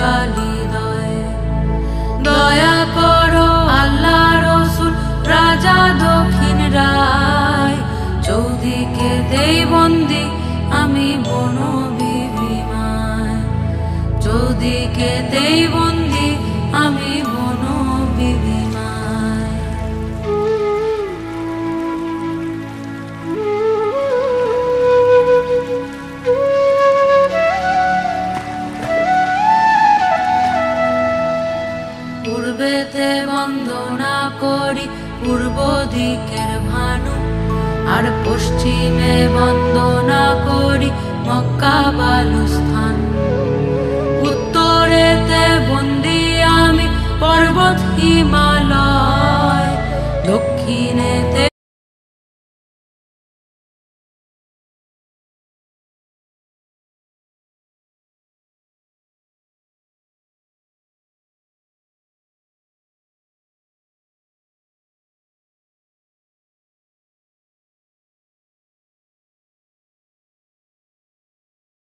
কালিদয়। দয়া করো আল্লাহ রসুল রাজা দক্ষিণ রায়, চৌদিকে দেই বন্দি আমি বনো বিবিমায়, চৌদিকে দেই বন্দি আমি বনো বিবিমায়। পূর্বেতে বন্দনা করি পূর্ব দিকের ভানু, আর পশ্চিমে বন্দনা করি মক্কা বালুস্থান। উত্তরেতে বন্দি আমি পর্বত হিমালয়,